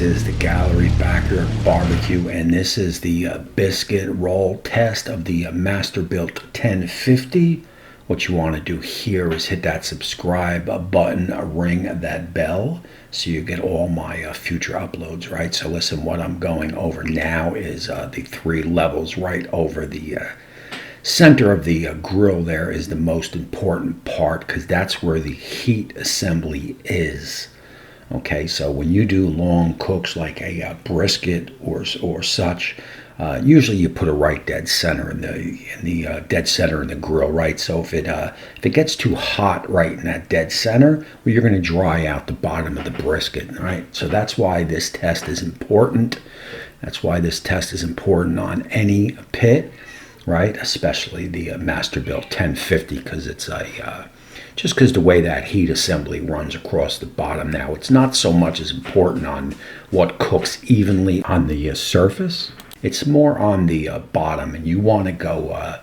This is the Gallery Backyard BBQ, and this is the biscuit roll test of the Masterbuilt 1050. What you want to do here is hit that subscribe button, ring that bell, so you get all my future uploads, right? So listen, what I'm going over now is the 3 levels right over the center of the grill. There is the most important part because that's where the heat assembly is. Okay, so when you do long cooks like a brisket or such, usually you put it right dead center in the dead center in the grill, right? So if it gets too hot right in that dead center, well, you're going to dry out the bottom of the brisket, right? So that's why this test is important. That's why this test is important on any pit, right? Especially the Masterbuilt 1050, because it's just because the way that heat assembly runs across the bottom. Now, it's not so much as important on what cooks evenly on the surface. It's more on the bottom, and you want to go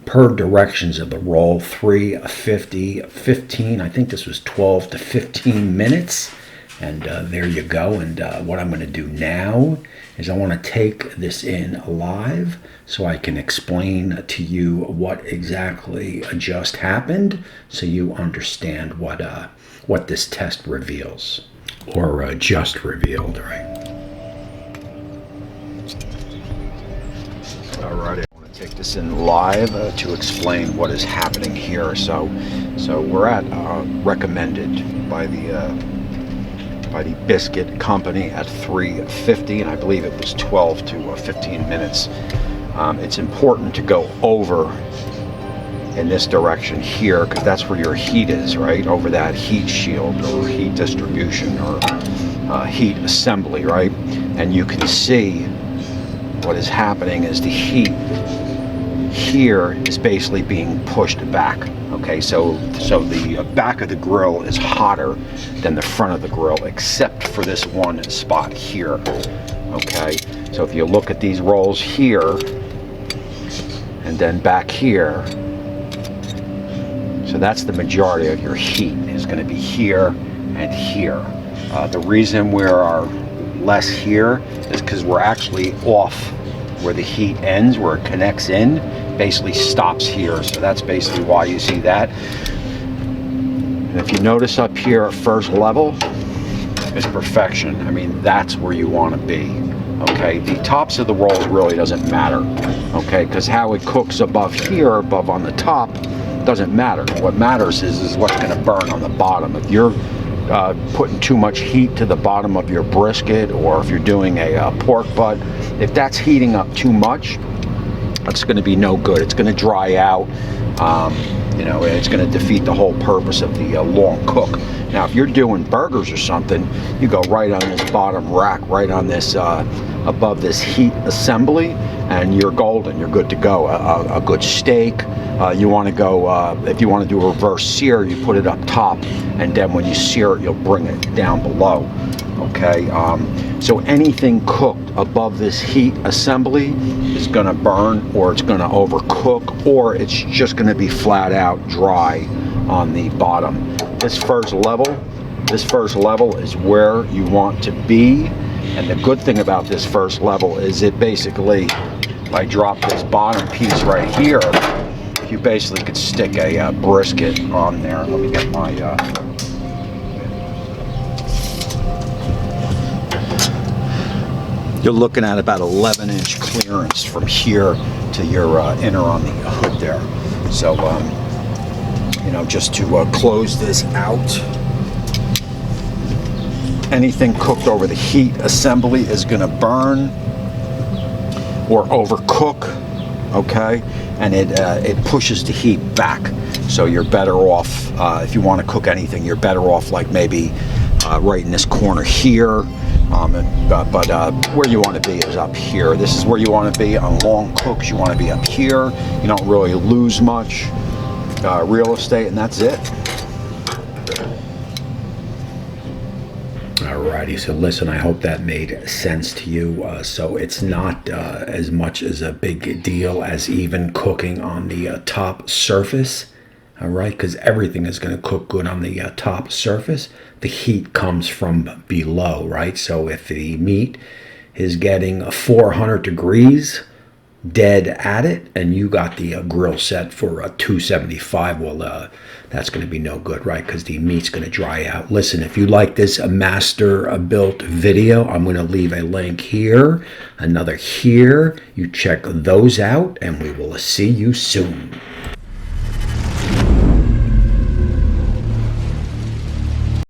per directions of the roll, 3, 50, 15. I think this was 12 to 15 minutes. And there you go. And what I'm going to do now is I want to take this in live so I can explain to you what exactly just happened, so you understand what this test reveals, or just revealed, right? Alrighty, I want to take this in live to explain what is happening here. So we're at recommended by the Biscuit company at 350, and I believe it was 12 to 15 minutes. It's important to go over in this direction here because that's where your heat is, right? Over that heat shield or heat distribution or heat assembly, right? And you can see what is happening is the heat here is basically being pushed back. Okay, so the back of the grill is hotter than the front of the grill, except for this one spot here. Okay, so if you look at these rolls here and then back here, so that's the majority of your heat is going to be here and here. The reason we are less here is because we're actually off where the heat ends, where it connects in, basically stops here. So that's basically why you see that. And if you notice up here at first level is perfection. I mean, that's where you want to be. Okay, the tops of the rolls really doesn't matter. Okay, because how it cooks above here, above on the top, doesn't matter. What matters is what's going to burn on the bottom. If you're putting too much heat to the bottom of your brisket, or if you're doing a pork butt, if that's heating up too much, it's going to be no good. It's going to dry out. You know, it's going to defeat the whole purpose of the long cook. Now, if you're doing burgers or something, you go right on this bottom rack, right on this above this heat assembly, and you're golden. You're good to go. A good steak. You want to go, if you want to do a reverse sear, you put it up top, and then when you sear it, you'll bring it down below. Okay, so anything cooked above this heat assembly is going to burn, or it's going to overcook, or it's just going to be flat out dry on the bottom. This first level is where you want to be. And the good thing about this first level is it basically, if I drop this bottom piece right here, you basically could stick a brisket on there. Let me get my you're looking at about 11-inch clearance from here to your inner on the hood there. So you know, just to close this out, anything cooked over the heat assembly is going to burn or overcook. Okay, and it pushes the heat back. So you're better off, if you want to cook anything, you're better off like maybe right in this corner here. But where you want to be is up here. This is where you want to be on long cooks. You want to be up here. You don't really lose much real estate, and that's it. Alrighty, so listen, I hope that made sense to you. So it's not as much as a big deal as even cooking on the top surface all right, because everything is going to cook good on the top surface. The heat comes from below, right? So if the meat is getting 400 degrees dead at it, and you got the grill set for 275, well, that's going to be no good, right? Because the meat's going to dry out. Listen, if you like this Masterbuilt video, I'm going to leave a link here, another here. You check those out, and we will see you soon.